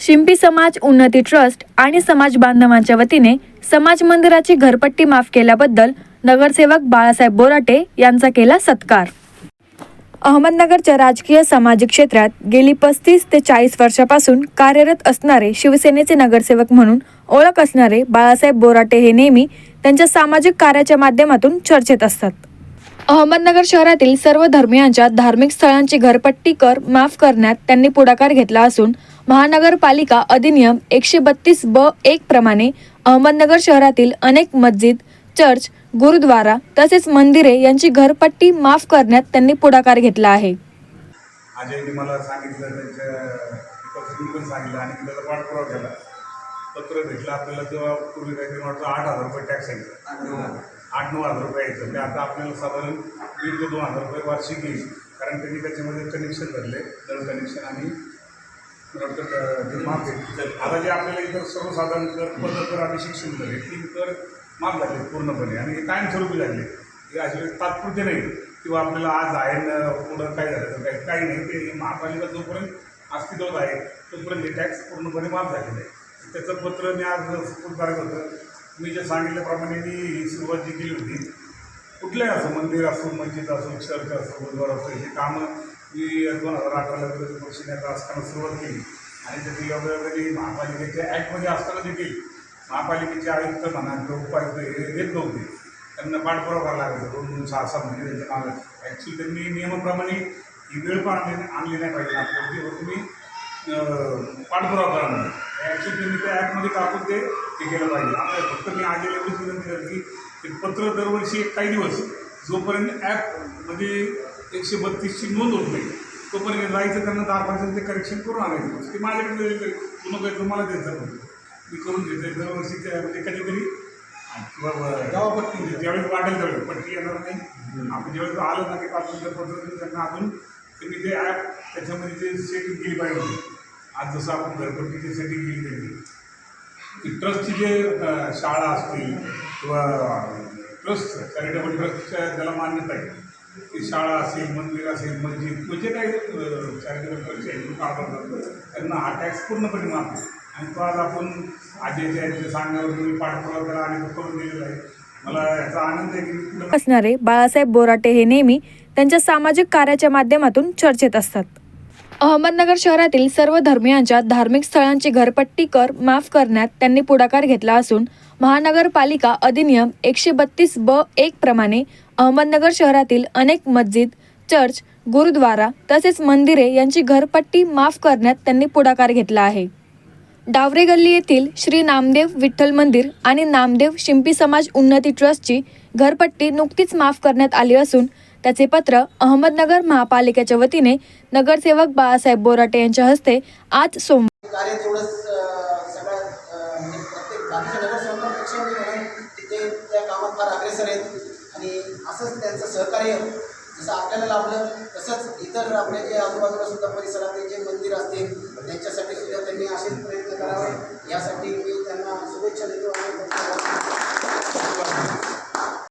शिंपी समाज उन्नती ट्रस्ट आणि समाज बांधवांच्या वतीने समाज मंदिराची घरपट्टी माफ केल्याबद्दल नगरसेवक बाळासाहेब बोराटे यांचा केला सत्कार। अहमदनगरच्या राजकीय सामाजिक क्षेत्रात गेली 35 ते 40 वर्षापासून कार्यरत असणारे शिवसेनेचे नगरसेवक म्हणून ओळख असणारे बाळासाहेब बोराटे हे नेहमी त्यांच्या सामाजिक कार्याच्या माध्यमातून चर्चेत असतात। अहमदनगर शहरातील सर्व धर्मियांच्या धार्मिक स्थळांची घरपट्टी कर माफ करण्यात त्यांनी पुढाकार घेतला असून महानगरपालिका अधिनियम 132(ब)(1) प्रमाणे अहमदनगर शहरातील अनेक मस्जिद, चर्च, गुरुद्वारा तसेच मंदिरे यांची घरपट्टी माफ करण्यात त्यांनी पुढाकार घेतला आहे। अजयने मला सांगितलं, त्यांच्या पण सांगितलं आणि त्याला पाठपुरावा केला। पत्र भेटलं आपल्याला तेव्हा पूर्वी काहीतरी वाटतं 8,000 रुपये टॅक्स यायचं, 8-9,000 रुपये यायचं। म्हणजे आता आपल्याला साधारण 1,000 ते 2,000 रुपये वार्षिक येईल, कारण त्यांनी त्याच्यामध्ये कनेक्शन भरले, नळ कनेक्शन आणि माफ आहे। आता जे आपल्याला इतर सर्वसाधारण कर, पदकर आणि शिक्षण झाले 3 कर माफ झाले पूर्णपणे आणि हे कायमस्वरूपी झाले। हे असे तात्पुरते नाही किंवा आपल्याला आज आहे ना पुढं काय झालं तर काही नाही। ते महापालिका जोपर्यंत अस्तित्वात आहे तोपर्यंत हे टॅक्स पूर्णपणे माफ झालेलं आहे। त्याचं पत्र मी आज सुपूर्द करत होतं। मी जे सांगितल्याप्रमाणे मी ही सुरुवात जी केली होती, कुठलंही असो, मंदिर असो, मस्जिद असो, चर्च असो, गुरुद्वारा असो, ही कामं मी 2018ला विरोधी पक्षनेता असताना सुरुवात केली आणि त्याची योग्य महापालिकेच्या ॲक्टमध्ये असताना देखील महापालिकेचे आयुक्त म्हणा किंवा उपायुक्त हे देत नव्हते, त्यांना पाठपुरावा करावा लागायचा 2-6 महिने त्यांच्या मागं। ॲक्च्युली त्यांनी नियमाप्रमाणे ही वेळ पण आणली नाही पाहिजे आपल्याला, तुम्ही पाठपुरावा करा म्हणून। ॲक्च्युली त्यांनी त्या ॲपमध्ये टाकून ते केलं पाहिजे। आपल्याला फक्त मी आज एवढीच विनंती करते की ते पत्र दरवर्षी काही दिवस जोपर्यंत ॲपमध्ये 132ची नोंद होत नाही तोपर्यंत जायचं, त्यांना दाखवायचं, ते करेक्शन करून आणायचं। ते माझ्याकडे तुम्हाला काही तुम्हाला द्यायचं होतं, मी करून देतो दरवर्षी। त्या म्हणजे कधीतरी गावापट्टी ज्यावेळेस वाटेल त्यावेळेस पट्टी येणार नाही। आपण ज्यावेळेस आलं ना की 5 मिनिटं पत्र त्यांना अजून त्यांनी ते ॲप त्याच्यामध्ये ते सेटिंग केली पाहिजे होती। आज जसं आपण घरपट्टीची सेटिंग केली त्यांनी, ट्रस्टची जे शाळा असतील किंवा ट्रस्ट चॅरिटेबल ट्रस्टच्या त्याला मान्यता आहे, ती शाळा असेल, मंदिर असेल, मस्जिद म्हणजे काही चॅरिटेबल ट्रस्ट आहे त्यांना हा टॅक्स पूर्णपणे माफ आहे। आणि तो आज आपण अजयच्या यांच्या सांगण्यावर तुम्ही पाठपुरावा केला आणि तो करून दिलेला आहे। मला याचा आनंद आहे की असणारे बाळासाहेब बोराटे हे नेहमी त्यांच्या सामाजिक कार्याच्या माध्यमातून चर्चेत असतात। अहमदनगर शहरातील सर्व धर्मियांच्या धार्मिक स्थळांची घरपट्टी कर माफ करण्यात त्यांनी पुढाकार घेतला असून महानगरपालिका अधिनियम 132(ब)(1) प्रमाणे अहमदनगर शहरातील अनेक मस्जिद, चर्च, गुरुद्वारा तसेच मंदिरे यांची घरपट्टी माफ करण्यात त्यांनी पुढाकार घेतला आहे। डावरे गल्ली येथील श्री नामदेव विठ्ठल मंदिर आणि नामदेव शिंपी समाज उन्नती ट्रस्टची घरपट्टी नुकतीच माफ करण्यात आली असून त्याचे पत्र अहमदनगर महापालिकेच्या वतीने नगरसेवक बाळासाहेब बोराटे यांच्या हस्ते आज सोमवार कार्य तेवढंच सगळ्या म्हणजे प्रत्येक बाकीच्या नगरसेवकांपेक्षा मी म्हणेन की ते त्या कामात फार अग्रेसर आहेत आणि असंच त्यांचं सहकार्य जसं आपल्याला लाभलं तसंच इतर आपल्या जे आजूबाजूला सुद्धा परिसरातील जे मंदिर असतील त्यांच्यासाठी सुद्धा त्यांनी असेच प्रयत्न करावे यासाठी मी त्यांना शुभेच्छा देतो आणि